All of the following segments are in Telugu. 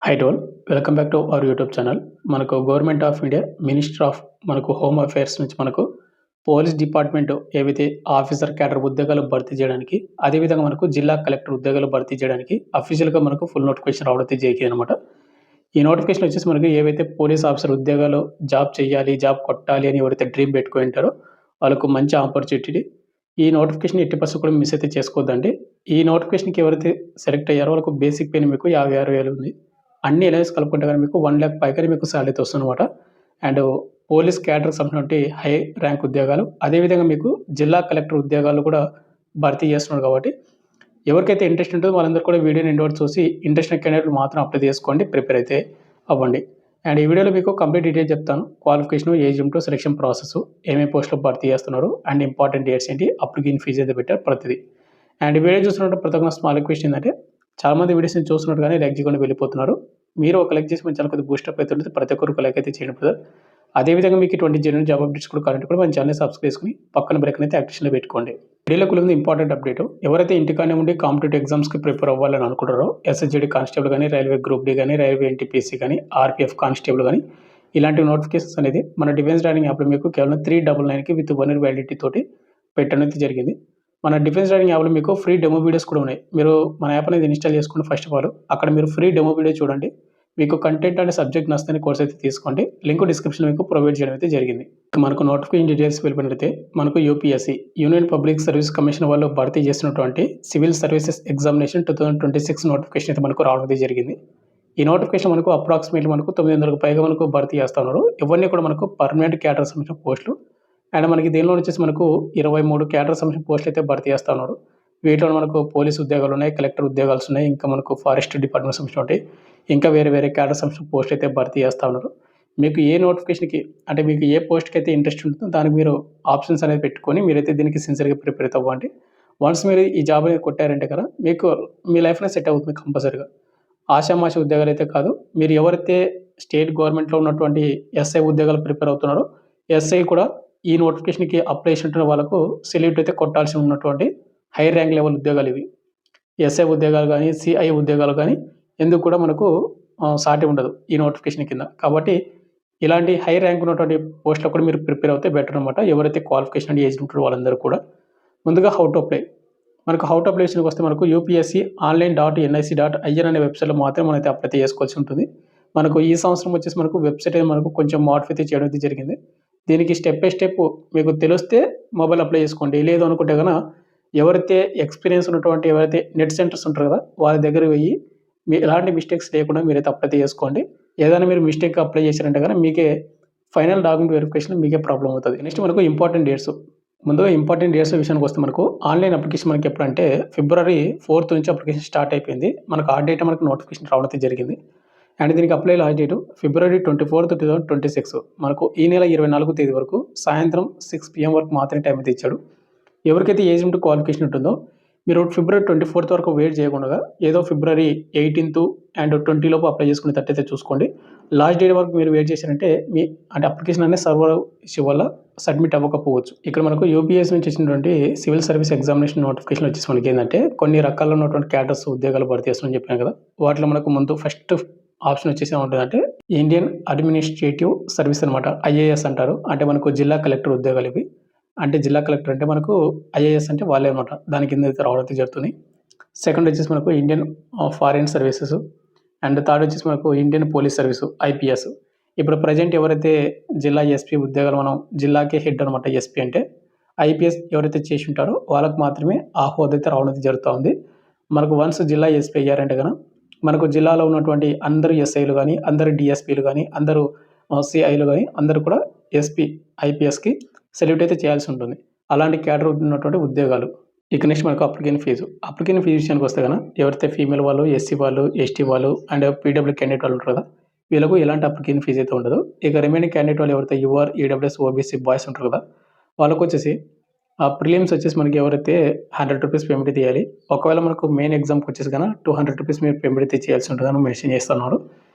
High to all. Welcome back to our YouTube channel. మనకు government of India minister of మనకు హోమ్ అఫైర్స్ నుంచి మనకు పోలీస్ డిపార్ట్మెంట్ ఏవైతే ఆఫీసర్ క్యాడర్ ఉద్యోగాలు భర్తీ చేయడానికి, అదేవిధంగా మనకు జిల్లా కలెక్టర్ ఉద్యోగాలు భర్తీ చేయడానికి అఫీషియల్‌గా మనకు ఫుల్ నోటిఫికేషన్ రావడం అయితే జరిగిందనమాట. ఈ నోటిఫికేషన్ వచ్చేసి మనకి ఏవైతే పోలీస్ ఆఫీసర్ ఉద్యోగాలు జాబ్ చేయాలి, జాబ్ కొట్టాలి అని ఎవరైతే డ్రీమ్ పెట్టుకొని ఉంటారో వాళ్ళకు మంచి ఆపర్చునిటీ. ఈ నోటిఫికేషన్ ఎట్టి పరిస్థితుల్లో కూడా మిస్ అయితే చేసుకోవద్దండి. ఈ నోటిఫికేషన్‌కి ఎవరైతే సెలెక్ట్ అయ్యారో వాళ్ళకు బేసిక్ పే మీకు 56,000 ఉంది. అన్ని అలవెన్స్ కలుపుకుంటే గాని మీకు 1,00,000 పైగానే మీకు సాలరీ అయితే వస్తుందనమాట. అండ్ పోలీస్ క్యాడర్‌కి సంబంధించినటువంటి హై ర్యాంక్ ఉద్యోగాలు, అదేవిధంగా మీకు జిల్లా కలెక్టర్ ఉద్యోగాలు కూడా భర్తీ చేస్తున్నారు కాబట్టి, ఎవరికైతే ఇంట్రెస్ట్ ఉంటుందో వాళ్ళందరూ కూడా వీడియోని ఎండ్ వరకు చూసి ఇంట్రెస్ట్ ఉన్న క్యాండిడేట్లు మాత్రం అప్లై చేసుకోండి, ప్రిపేర్ అయితే అవ్వండి. అండ్ ఈ వీడియోలో మీకు కంప్లీట్ డీటెయిల్స్ చెప్తాను. Qualification, age limit, selection process, ఏమేమి పోస్టులు భర్తీ చేస్తున్నారు అండ్ ఇంపార్టెంట్ డేట్స్ ఏంటి, అప్లికేషన్ ఫీజు అయితే పెట్టారు ప్రతిదీ. అండ్ ఈ వీడియో చూస్తున్నప్పుడు ప్రతి ఒక్క స్మాల్ రిక్వెస్ట్ ఏంటంటే, చాలామంది వీడియోస్‌ని చూస్తున్నారు కానీ లైక్ చేయకుండా వెళ్ళిపోతున్నారు. మీరు ఒక లైక్ చేసి మన ఛానల్ కొద్దిగా బూస్టప్ అవుతుంటే ప్రతి ఒక్కరు ఒక లైక్ అయితే చేయండి బ్రదర్. అదేవిధంగా మీకు ఇటువంటి జెన్యూన్ జాబ్ అప్డేట్స్ కూడా కావాలంటే కూడా మన ఛానల్‌ని సబ్స్క్రైబ్ చేసుకొని పక్కన బ్రేక్ అయితే యాక్టివ్‌లో పెట్టుకోండి. వీడియోలోకి ముందు ఇంపార్టెంట్ అప్డేట్, ఎవరైతే ఇంటికానే ఉండి కాంపిటేటివ్ ఎగ్జామ్స్‌కి ప్రిపేర్ అవ్వాలని అనుకుంటారో ఎస్ఎస్‌జిడి కానిస్టేబుల్ కానీ, రైల్వే గ్రూప్ డి కానీ, రైల్వే ఎన్టీపీసీ కానీ, ఆర్‌పీఎఫ్ కానిస్టేబుల్ కానీ, ఇలాంటి నోటిఫికేషన్స్ అనేది మన డిఫెన్స్ ట్రైనింగ్ యాప్‌లో మీకు కేవలం 399కి విత్ 1 ఇయర్ వ్యాలిడిటీ తోటి పెట్టడం అయితే జరిగింది. మన డిఫెన్స్ ట్రైనింగ్ యాప్‌లో మీకు ఫ్రీ డెమో వీడియోస్ కూడా ఉన్నాయి. మీరు మన యాప్ అనేది ఇన్‌స్టాల్ చేసుకోండి ఫస్ట్ ఆఫ్ ఆల్. అక్కడ మీరు ఫ్రీ డెమో వీడియో చూడండి. మీకు కంటెంట్ అనే సబ్జెక్ట్ నచ్చితే కోర్స్ అయితే తీసుకోండి. లింక్ డిస్క్రిప్షన్‌లో మీకు ప్రొవైడ్ చేయడం అయితే జరిగింది. మనకు నోటిఫికేషన్ డీటెయిల్స్ వెళ్ళిపోయినట్లయితే మనకు UPSC union public service commission వాళ్ళు భర్తీ చేసినటువంటి సివిల్ సర్వీసెస్ ఎగ్జామినేషన్ 2026 నోటిఫికేషన్ అయితే మనకు రావడం అయితే జరిగింది. ఈ నోటిఫికేషన్ మనకు అప్రాక్సిమేట్లీ మనకు 900కు పైగా మనకు భర్తీ చేస్తా ఉన్నారు. ఇవన్నీ కూడా మనకు పర్మనెంట్ క్యాడర్ సంబంధించిన పోస్టులు. అండ్ మనకి దీనిలో వచ్చేసి మనకు 23 క్యాడర్ సంబంధించిన పోస్టులు అయితే భర్తీ చేస్తా ఉన్నారు. వీటిలో మనకు పోలీస్ ఉద్యోగాలు ఉన్నాయి, కలెక్టర్ ఉద్యోగాలు ఉన్నాయి, ఇంకా మనకు ఫారెస్ట్ డిపార్ట్మెంట్ సంబంధించినటువంటి ఇంకా వేరే క్యాడర్ సంబంధించిన పోస్టులు అయితే భర్తీ చేస్తా ఉన్నారు. మీకు ఏ నోటిఫికేషన్‌కి అంటే మీకు ఏ పోస్ట్‌కి అయితే ఇంట్రెస్ట్ ఉంటుందో దానికి మీరు ఆప్షన్స్ అనేది పెట్టుకొని మీరైతే దీనికి సిన్సియర్‌గా ప్రిపేర్ అయితే అవ్వండి. వన్స్ మీరు ఈ జాబ్ అనేది కొట్టారంటే కదా మీకు మీ లైఫ్ అనేది సెట్ అవుతుంది కంపల్సరీగా. ఆషామాషి ఉద్యోగాలు అయితే కాదు. మీరు ఎవరైతే స్టేట్ గవర్నమెంట్‌లో ఉన్నటువంటి ఎస్ఐ ఉద్యోగాలు ప్రిపేర్ అవుతున్నారో ఎస్ఐ కూడా ఈ నోటిఫికేషన్‌కి అప్లై చేసినటువంటి వాళ్ళకు సెల్యూట్ అయితే కొట్టాల్సి ఉన్నటువంటి హై ర్యాంక్ లెవెల్ ఉద్యోగాలు ఇవి. ఎస్ఐ ఉద్యోగాలు గానీ, సిఐ ఉద్యోగాలు గానీ ఎందుకు కూడా మనకు సాటి ఉండదు ఈ నోటిఫికేషన్ కింద. కాబట్టి ఇలాంటి హై ర్యాంక్ ఉన్నటువంటి పోస్ట్‌లకు కూడా మీరు ప్రిపేర్ అవుతే బెటర్ అనమాట. ఎవరైతే క్వాలిఫికేషన్ అండ్ ఏజ్ ఉంటారో వాళ్ళందరూ కూడా. ముందుగా హౌ టు అప్లై. మనకు హౌ టు అప్లై విషయానికి వస్తే మనకు యూపీఎస్సీ online.nic.in అనే వెబ్‌సైట్‌లో మాత్రమే మనమైతే అప్లై చేసుకోవాల్సి ఉంటుంది. మనకు ఈ సంవత్సరం వచ్చేసి మనకు వెబ్‌సైట్ అనేది మనకు కొంచెం మోడిఫై అయితే చేయడం అయితే జరిగింది. దీనికి స్టెప్ బై స్టెప్ మీకు తెలిస్తే మొబైల్ అప్లై చేసుకోండి. లేదు అనుకుంటే గన ఎవరైతే ఎక్స్‌పీరియన్స్ ఉన్నటువంటి ఎవరైతే నెట్ సెంటర్స్ ఉంటారు కదా! వాళ్ళ దగ్గరికి వెళ్లి ఎలాంటి మిస్టేక్స్ లేకుండా మీరైతే అప్లై చేసుకోండి. ఏదైనా మీరు మిస్టేక్‌గా అప్లై చేశారంటే గన మీకే ఫైనల్ డాక్యుమెంట్ వెరిఫికేషన్‌లో మీకే ప్రాబ్లమ్ అవుతది. నెక్స్ట్ మనకు ఇంపార్టెంట్ డేట్స్. ముందుగా ఇంపార్టెంట్ డేట్స్ విషయానికి వస్తే మనకు ఆన్‌లైన్ అప్లికేషన్ మనకి ఎప్పుడంటే ఫిబ్రవరి 4 నుంచి అప్లికేషన్ స్టార్ట్ అయిపోయింది. మనకు ఆ డేటే మనకు నోటిఫికేషన్ రావడం అయితే జరిగింది. అండ్ దీనికి అప్లై లాస్ట్ డేట్ ఫిబ్రవరి 24, 2026. మనకు ఈ నెల 24వ తేదీ వరకు సాయంత్రం 6 PM వరకు మాత్రమే టైం అయితే ఇచ్చాడు. ఎవరికైతే ఏజ్ లిమిట్ క్వాలిఫికేషన్ ఉంటుందో మీరు ఫిబ్రవరి 24 వరకు వెయిట్ చేయకుండా ఏదో ఫిబ్రవరి 18 అండ్ 20 లోపు అప్లై చేసుకునేటట్టయితే చూసుకోండి. లాస్ట్ డేట్ వరకు మీరు వెయిట్ చేశారంటే మీ అంటే అప్లికేషన్ అనేది సర్వర్ ఇష్యూ వల్ల సబ్మిట్ అవ్వకపోవచ్చు. ఇక్కడ మనకు యూపీఎస్సీ నుంచి వచ్చినటువంటి సివిల్ సర్వీస్ ఎగ్జామినేషన్ నోటిఫికేషన్ వచ్చేసి మనకి ఏంటంటే కొన్ని రకాల్లో ఉన్నటువంటి క్యాడర్స్ ఉద్యోగాలు భర్తీ చేస్తామని చెప్పాను కదా! వాటిలో మనకు ముందు ఫస్ట్ ఆప్షన్ వచ్చేసి ఏముంటుందంటే ఇండియన్ అడ్మినిస్ట్రేటివ్ సర్వీస్ అనమాట. ఐఏఎస్ అంటారు. అంటే మనకు జిల్లా కలెక్టర్ ఉద్యోగాలు ఇవి. అంటే జిల్లా కలెక్టర్ అంటే మనకు ఐఏఎస్ అంటే వాళ్ళే అనమాట. దాని కింద అయితే రావడం అయితే జరుగుతుంది. సెకండ్ వచ్చేసి మనకు Indian foreign services and third వచ్చేసి మనకు ఇండియన్ పోలీస్ సర్వీసు ఐపీఎస్. ఇప్పుడు ప్రెజెంట్ ఎవరైతే జిల్లా ఎస్పీ ఉద్యోగాలు మనం జిల్లాకే హెడ్ అనమాట ఎస్పీ అంటే. ఐపీఎస్ ఎవరైతే చేసి ఉంటారో వాళ్ళకి మాత్రమే ఆ హోదా అయితే రావడం అయితే జరుగుతూ ఉంది. మనకు వన్స్ జిల్లా ఎస్పీ అయ్యారంటే గన మనకు జిల్లాలో ఉన్నటువంటి అందరూ ఎస్ఐలు గానీ, అందరూ డీఎస్పీలు గానీ, అందరూ సీఐలు గానీ అందరూ కూడా ఎస్పీ, ఐపీఎస్‌కి సెల్యూట్ అయితే చేయాల్సి ఉంటుంది. అలాంటి క్యాడర్ ఉన్నటువంటి ఉద్యోగాలు. ఇక నెక్స్ట్ మనకు అప్లికేషన్ ఫీజు. అప్లికేషన్ ఫీజు విషయానికి వస్తే గన ఎవరైతే ఫీమేల్ వాళ్ళు, ఎస్సీ వాళ్ళు, ఎస్టీ వాళ్ళు అండ్ పీడబ్ల్యూ క్యాండిడేట్ వాళ్ళు ఉంటారు కదా! వీళ్ళకు ఎలాంటి అప్లికేషన్ ఫీజు అయితే ఉండదు. ఇక రిమైనింగ్ క్యాండిడేట్ వాళ్ళు ఎవరైతే యూఆర్, ఈడబ్ల్యూఎస్, ఓబీసీ బాయ్స్ ఉంటారు కదా! వాళ్ళకొచ్చేసి ప్రిలిమ్స్ వచ్చేసి మనకి ఎవరైతే ₹100 పేమెంట్ చేయాలి. ఒకవేళ మనకు మెయిన్ ఎగ్జామ్‌కి వచ్చేసి గన ₹200 మీరు పేమెంట్ అయితే చేయాల్సి ఉంటుందని మెన్షన్ చేస్తున్నారు.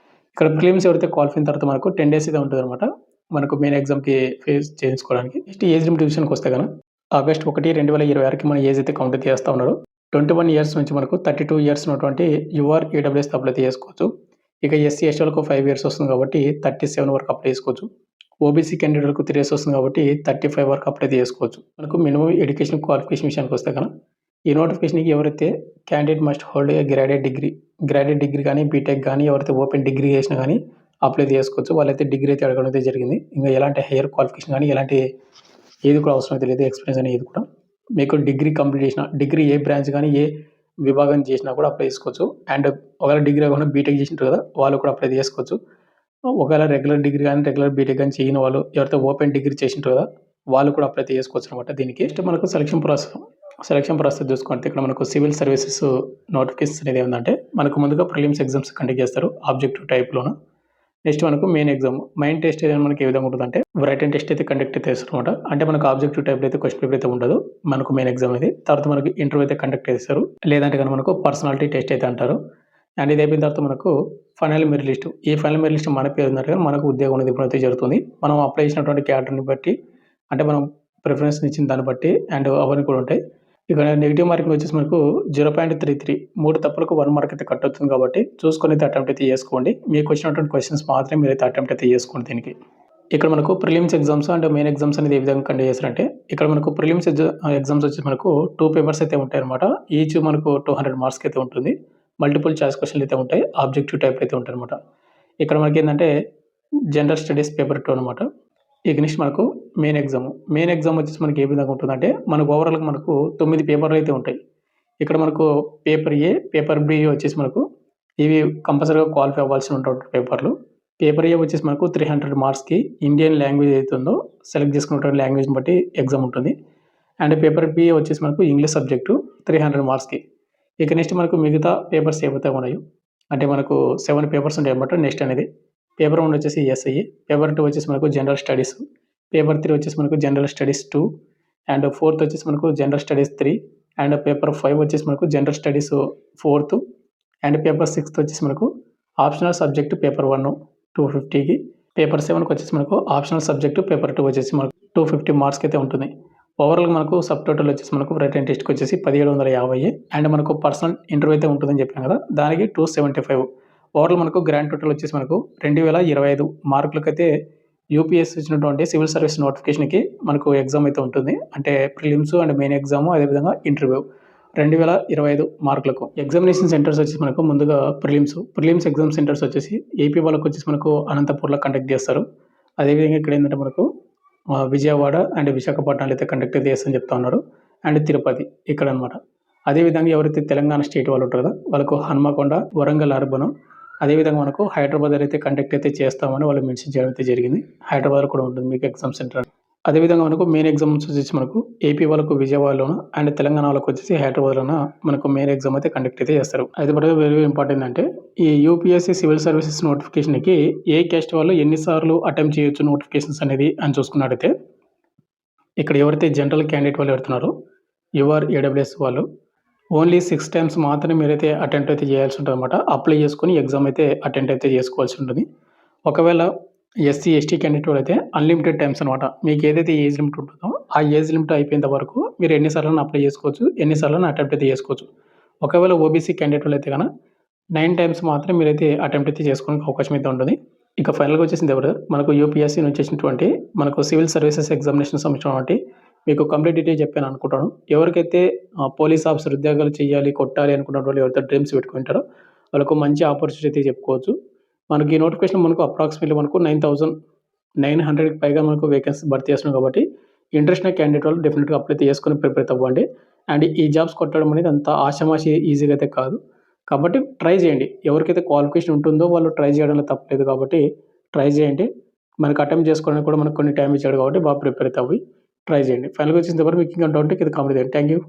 ఇక్కడ ప్రిలిమ్స్ ఎవరైతే క్వాలిఫై అయిన తర్వాత మనకు 10 డేస్ అయితే ఉంటుందన్నమాట. మనకు మెయిన్ ఎగ్జామ్‌కి ఫేస్ చేయించుకోవడానికి. నెక్స్ట్ ఏజ్ లిమిట్ విషయానికి వస్తే గన ఆగస్ట్ 1, 2026కి మన ఏజ్ అయితే కౌంట్ అయితే చేస్తా ఉన్నారు. 21 ఇయర్స్ నుంచి మనకు 32 ఇయర్స్ ఉన్నటువంటి యూఆర్, ఈడబ్ల్యూఎస్ అప్లై అయితే చేసుకోవచ్చు. ఇక ఎస్సీ, ఎస్టీ వాళ్ళకు 5 ఇయర్స్ వస్తుంది కాబట్టి 37 వరకు అప్లై చేసుకోవచ్చు. ఓబీసీ క్యాండిడేట్‌లకు 3 ఇయర్స్ వస్తుంది కాబట్టి 35 వరకు అప్లై చేసుకోవచ్చు. మనకు మినిమమ్ ఎడ్యుకేషన్ క్వాలిఫికేషన్ విషయానికొస్తే గన ఈ నోటిఫికేషన్‌కి ఎవరైతే candidate must hold a graduate degree గానీ, బీటెక్ గానీ ఎవరైతే ఓపెన్ డిగ్రీ చేసినా గానీ అప్లై చేసుకోవచ్చు. వాళ్ళైతే డిగ్రీ అయితే అడగడం అయితే జరిగింది. ఇంక ఎలాంటి హైయర్ క్వాలిఫికేషన్ గానీ ఎలాంటి ఏది కూడా అవసరం అయితే లేదు. ఎక్స్‌పీరియన్స్ అనేది కూడా. మీకు డిగ్రీ కంప్లీట్ చేసిన డిగ్రీ ఏ బ్రాంచ్ గానీ, ఏ విభాగం చేసినా కూడా అప్లై చేసుకోవచ్చు. అండ్ ఒకవేళ డిగ్రీ కాకుండా బీటెక్ చేసింటారు కదా! వాళ్ళు కూడా అప్లై చేసుకోవచ్చు. ఒకవేళ రెగ్యులర్ డిగ్రీ గానీ, రెగ్యులర్ బీటెక్ గానీ చేయని వాళ్ళు ఎవరైతే ఓపెన్ డిగ్రీ చేసింటారు కదా! వాళ్ళు కూడా అప్లై చేసుకోవచ్చనమాట దీనికి. నెక్స్ట్ మనకు సెలక్షన్ ప్రాసెస్ చూసుకుంటే ఇక్కడ మనకు సివిల్ సర్వీసెస్ నోటిఫికేషన్స్ అనేది ఏందంటే మనకు ముందుగా ప్రిలిమ్స్ ఎగ్జామ్స్ కండక్ట్ చేస్తారు ఆబ్జెక్టివ్ టైప్‌లోను. నెక్స్ట్ మనకు మెయిన్ ఎగ్జామ్. మెయిన్ టెస్ట్ అనేది మనకి ఏ విధంగా ఉంటుందంటే రిటన్ టెస్ట్ అయితే కండక్ట్ అయితే చేస్తారనమాట. అంటే మనకు ఆబ్జెక్టివ్ టైప్‌లో అయితే క్వెషన్ పేపర్ అయితే ఉండదు. మనకు మెయిన్ ఎగ్జామ్ ఇది. తర్వాత మనకి ఇంటర్వ్యూ అయితే కండక్ట్ చేస్తారు. లేదంటే గనుక మనకు పర్సనాలిటీ టెస్ట్ అయితే అంటారు. అండ్ ఇది అయిపోయిన తర్వాత మనకు ఫైనల్ మెరిట్ లిస్ట్. ఈ ఫైనల్ మెరిట్ లిస్ట్ మన పేరు ఉన్నట్టుగా మనకు ఉద్యోగం అనేది ఇప్పుడైతే జరుగుతుంది. మనం అప్లై చేసినటువంటి క్యాడర్‌ని బట్టి అంటే మనం ప్రిఫరెన్స్ ఇచ్చిన దాన్ని బట్టి అండ్ అవన్నీ కూడా ఉంటాయి. ఇక్కడ నెగెటివ్ మార్కింగ్ వచ్చేసి మనకు 0.33 3 తప్పులకు 1 మార్క్ అయితే కట్ అవుతుంది కాబట్టి చూసుకొని అయితే అటెంప్ట్ అయితే చేసుకోండి. మీకు వచ్చినటువంటి క్వెషన్స్ మాత్రమే మీరైతే అటెంప్ట్ అయితే చేసుకోండి దీనికి. ఇక్కడ మనకు prelims exams and main exams అనేది ఏ విధంగా కండక్ట్ చేస్తారంటే ఇక్కడ మనకు ప్రిలిమ్స్ ఎగ్జామ్స్ వచ్చేసి మనకు 2 పేపర్స్ అయితే ఉంటాయన్నమాట. ఈచ్ మనకు 200 మార్క్స్‌కి అయితే ఉంటుంది. మల్టిపుల్ చాయిస్ క్వెషన్‌లు అయితే ఉంటాయి. ఆబ్జెక్టివ్ టైప్ అయితే ఉంటాయన్నమాట. ఇక్కడ మనకేందంటే జనరల్ స్టడీస్ పేపర్ 2 అనమాట. ఇక నెక్స్ట్ మనకు మెయిన్ ఎగ్జామ్ వచ్చేసి మనకి ఏ విధంగా ఉంటుందంటే మనకు ఓవరాల్‌గా మనకు 9 పేపర్లు అయితే ఉంటాయి. ఇక్కడ మనకు పేపర్ ఏ, పేపర్ బి వచ్చేసి మనకు ఇవి కంపల్సరీగా క్వాలిఫై అవ్వాల్సినటువంటి పేపర్లు. పేపర్ ఏ వచ్చేసి మనకు 300 మార్క్స్‌కి ఇండియన్ లాంగ్వేజ్ ఏదైతే ఉందో సెలెక్ట్ చేసుకున్నటువంటి లాంగ్వేజ్‌ని బట్టి ఎగ్జామ్ ఉంటుంది. అండ్ పేపర్ బి వచ్చేసి మనకు ఇంగ్లీష్ సబ్జెక్టు 300 మార్క్స్‌కి. ఇక నెక్స్ట్ మనకు మిగతా పేపర్స్ ఏవైతే ఉన్నాయో అంటే మనకు 7 పేపర్స్ ఉంటాయన్నమాట నెక్స్ట్ అనేది. పేపర్ 1 వచ్చేసి ఎస్ఐ, పేపర్ 2 వచ్చేసి మనకు జనరల్ స్టడీస్, పేపర్ 3 వచ్చేసి మనకు జనరల్ స్టడీస్ 2 అండ్ ఫోర్త్ వచ్చేసి మనకు జనరల్ స్టడీస్ 3 అండ్ పేపర్ 5 వచ్చేసి మనకు general studies fourth and paper 6 వచ్చేసి మనకు ఆప్షనల్ సబ్జెక్ట్ పేపర్ 1 250కి, పేపర్ 7కి వచ్చేసి మనకు ఆప్షనల్ సబ్జెక్ట్ పేపర్ 2 వచ్చేసి మనకు 250 మార్క్స్‌కి అయితే ఉంటుంది. ఓవరాల్‌గా మనకు సబ్ టోటల్ వచ్చేసి మనకు రిటన్ టెస్ట్‌కి వచ్చేసి 1750 అండ్ మనకు పర్సనల్ ఇంటర్వ్యూ అయితే ఉంటుందని చెప్పాను కదా! దానికి 275. ఓవరాల్ మనకు గ్రాండ్ టోటల్ వచ్చేసి మనకు 2025 మార్కులకైతే యూపీఎస్సీ ఇచ్చినటువంటి సివిల్ సర్వీస్ నోటిఫికేషన్‌కి మనకు ఎగ్జామ్ అయితే ఉంటుంది. అంటే ప్రిలిమ్స్ అండ్ మెయిన్ ఎగ్జామ్ అదేవిధంగా ఇంటర్వ్యూ 2025 మార్కులకు. ఎగ్జామినేషన్ సెంటర్స్ వచ్చేసి మనకు ముందుగా ప్రిలిమ్స్ ఎగ్జామ్ సెంటర్స్ వచ్చేసి ఏపీ వాళ్ళకి వచ్చేసి మనకు అనంతపూర్‌లో కండక్ట్ చేస్తారు. అదేవిధంగా ఇక్కడ ఏంటంటే మనకు విజయవాడ అండ్ విశాఖపట్నంలో అయితే కండక్ట్ అయితే చేస్తారని చెప్తా ఉన్నారు. అండ్ తిరుపతి ఇక్కడనమాట. అదేవిధంగా ఎవరైతే తెలంగాణ స్టేట్ వాళ్ళు ఉంటారో కదా వాళ్ళకు హన్మకొండ, వరంగల్ అర్బన్ అదేవిధంగా మనకు హైదరాబాద్‌లో అయితే కండక్ట్ అయితే చేస్తామని వాళ్ళు మెన్షన్ చేయడం అయితే జరిగింది. హైదరాబాద్‌లో కూడా ఉంటుంది మీకు ఎగ్జామ్ సెంటర్. అదేవిధంగా మనకు మెయిన్ ఎగ్జామ్స్ వచ్చేసి మనకు ఏపీ వాళ్ళకు విజయవాడలోను అండ్ తెలంగాణ వాళ్ళకి వచ్చేసి హైదరాబాద్‌లోన మనకు మెయిన్ ఎగ్జామ్ అయితే కండక్ట్ అయితే చేస్తారు. అయితే బట్ వెరీ ఇంపార్టెంట్ అంటే ఈ యూపీఎస్సీ సివిల్ సర్వీసెస్ నోటిఫికేషన్‌కి ఏ క్యాస్ట్ వాళ్ళు ఎన్ని సార్లు అటెంప్ట్ చేయొచ్చు నోటిఫికేషన్స్ అనేది అని చూసుకున్నట్టయితే ఇక్కడ ఎవరైతే జనరల్ క్యాండిడేట్ వాళ్ళు పెడుతున్నారో యూఆర్ ఏడబ్ల్యూఎస్ వాళ్ళు ఓన్లీ 6 టైమ్స్ మాత్రమే మీరైతే అటెంప్ట్ అయితే చేయాల్సి ఉంటుందన్నమాట. అప్లై చేసుకొని ఎగ్జామ్ అయితే అటెంప్ట్ అయితే చేసుకోవాల్సి ఉంటుంది. ఒకవేళ ఎస్సీ, ఎస్టీ క్యాండిడేట్ వాళ్ళైతే అన్‌లిమిటెడ్ టైమ్స్ అనమాట. మీకు ఏదైతే ఏజ్ లిమిట్ ఉంటుందో ఆ ఏజ్ లిమిట్ అయిపోయేంత వరకు మీరు ఎన్ని సార్లైనా అప్లై చేసుకోవచ్చు. ఎన్ని సార్లైనా అటెంప్ట్ అయితే చేసుకోవచ్చు. ఒకవేళ ఓబీసీ క్యాండిడేట్ వాళ్ళైతే గన 9 టైమ్స్ మాత్రమే మీరైతే అటెంప్ట్ అయితే చేసుకోవడానికి అవకాశం అయితే ఉంటుంది. ఇక ఫైనల్‌గా వచ్చేసింది ఎవరు మనకు యూపీఎస్సీ నుంచి వచ్చినటువంటి మనకు సివిల్ సర్వీసెస్ ఎగ్జామినేషన్ సంబంధించినటువంటి మీకు కంప్లీట్ డీటెయిల్ చెప్పాను అనుకుంటాను. ఎవరికైతే పోలీస్ ఆఫీసర్ ఉద్యోగాలు చేయాలి, కొట్టాలి అనుకున్న వాళ్ళు ఎవరైతే డ్రీమ్స్ పెట్టుకుంటారో వాళ్ళకు మంచి ఆపర్చునిటీ అయితే చెప్పుకోవచ్చు. మనకి ఈ నోటిఫికేషన్ మనకు అప్రాక్సిమేట్‌లీ మనకు 9,900కి పైగా మనకు వేకెన్సీ భర్తీ చేస్తున్నాం కాబట్టి ఇంట్రెస్ట్ ఉన్న క్యాండిడేట్ వాళ్ళు డెఫినిట్‌గా అప్లై అయితే చేసుకొని ప్రిపేర్ అయితే అవ్వండి. అండ్ ఈ జాబ్స్ కొట్టడం అనేది అంత ఆషామాషి ఈజీగా అయితే కాదు. కాబట్టి ట్రై చేయండి. ఎవరికైతే క్వాలిఫికేషన్ ఉంటుందో వాళ్ళు ట్రై చేయడంలో తప్పులేదు కాబట్టి ట్రై చేయండి. మనకు అటెంప్ట్ చేసుకోవడానికి కూడా మనకు కొన్ని టైమ్ ఇచ్చాడు కాబట్టి బాగా ప్రిపేర్ అయితే అవ్వి ట్రై చేయండి. ఫైనల్‌గా వచ్చేంత వరకు మీకు ఇంకా డౌట్ ఉంటే కింద కామెంట్ చేయండి. Thank you.